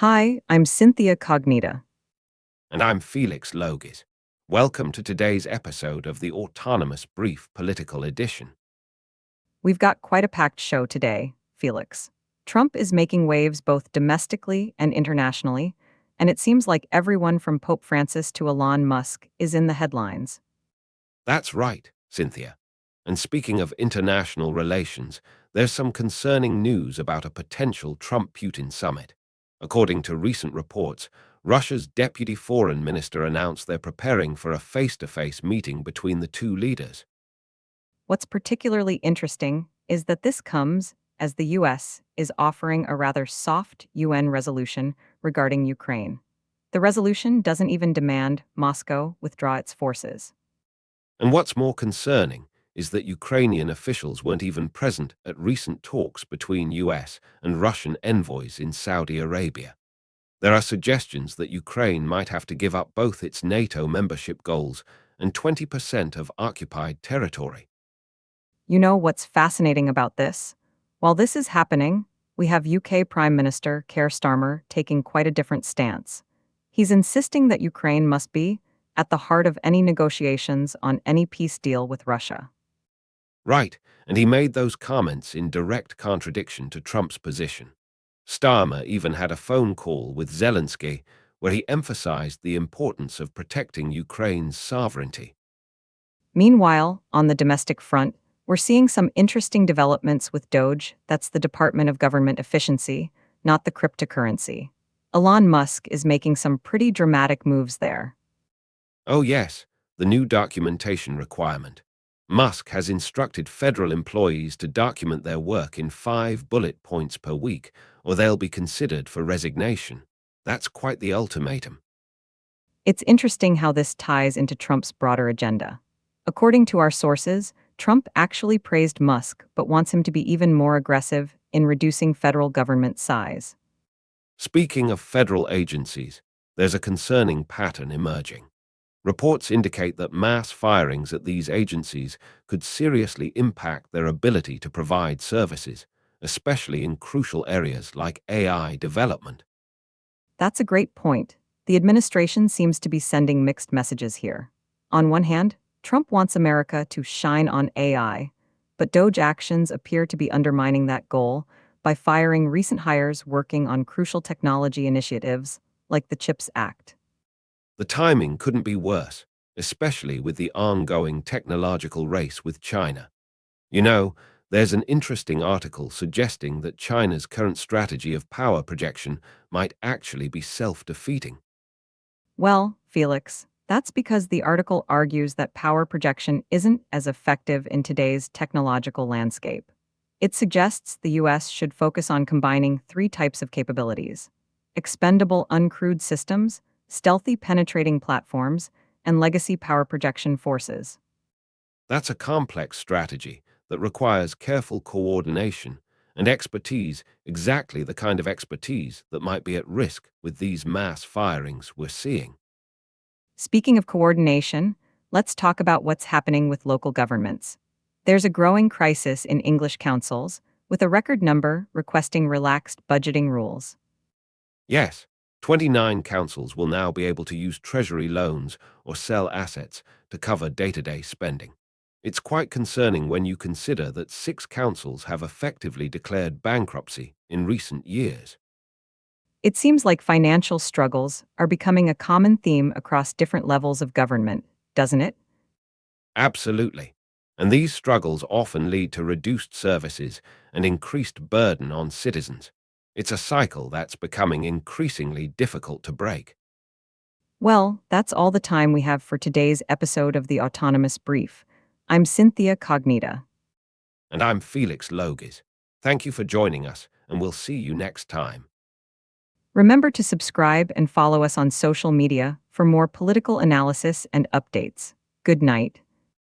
Hi, I'm Synthia Cognita. And I'm Felix Logis. Welcome to today's episode of the Autonomous Brief Political Edition. We've got quite a packed show today, Felix. Trump is making waves both domestically and internationally, and it seems like everyone from Pope Francis to Elon Musk is in the headlines. That's right, Synthia. And speaking of international relations, there's some concerning news about a potential Trump-Putin summit. According to recent reports, Russia's deputy foreign minister announced they're preparing for a face-to-face meeting between the two leaders. What's particularly interesting is that this comes as the U.S. is offering a rather soft UN resolution regarding Ukraine. The resolution doesn't even demand Moscow withdraw its forces. And what's more concerning is that Ukrainian officials weren't even present at recent talks between US and Russian envoys in Saudi Arabia. There are suggestions that Ukraine might have to give up both its NATO membership goals and 20% of occupied territory. You know what's fascinating about this? While this is happening, we have UK Prime Minister Keir Starmer taking quite a different stance. He's insisting that Ukraine must be at the heart of any negotiations on any peace deal with Russia. Right, and he made those comments in direct contradiction to Trump's position. Starmer even had a phone call with Zelensky where he emphasized the importance of protecting Ukraine's sovereignty. Meanwhile, on the domestic front, we're seeing some interesting developments with Doge, that's the Department of Government Efficiency, not the cryptocurrency. Elon Musk is making some pretty dramatic moves there. Oh yes, the new documentation requirement. Musk has instructed federal employees to document their work in 5 bullet points per week, or they'll be considered for resignation. That's quite the ultimatum. It's interesting how this ties into Trump's broader agenda. According to our sources, Trump actually praised Musk but wants him to be even more aggressive in reducing federal government size. Speaking of federal agencies, there's a concerning pattern emerging. Reports indicate that mass firings at these agencies could seriously impact their ability to provide services, especially in crucial areas like AI development. That's a great point. The administration seems to be sending mixed messages here. On one hand, Trump wants America to shine on AI, but Doge actions appear to be undermining that goal by firing recent hires working on crucial technology initiatives like the CHIPS Act. The timing couldn't be worse, especially with the ongoing technological race with China. You know, there's an interesting article suggesting that China's current strategy of power projection might actually be self-defeating. Well, Felix, that's because the article argues that power projection isn't as effective in today's technological landscape. It suggests the US should focus on combining three types of capabilities: expendable uncrewed systems, stealthy penetrating platforms, and legacy power projection forces. That's a complex strategy that requires careful coordination and expertise, exactly the kind of expertise that might be at risk with these mass firings we're seeing. Speaking of coordination, let's talk about what's happening with local governments. There's a growing crisis in English councils, with a record number requesting relaxed budgeting rules. Yes, 29 councils will now be able to use treasury loans or sell assets to cover day-to-day spending. It's quite concerning when you consider that 6 councils have effectively declared bankruptcy in recent years. It seems like financial struggles are becoming a common theme across different levels of government, doesn't it? Absolutely. And these struggles often lead to reduced services and increased burden on citizens. It's a cycle that's becoming increasingly difficult to break. Well, that's all the time we have for today's episode of the Autonomous Brief. I'm Synthia Cognita. And I'm Felix Logis. Thank you for joining us, and we'll see you next time. Remember to subscribe and follow us on social media for more political analysis and updates. Good night.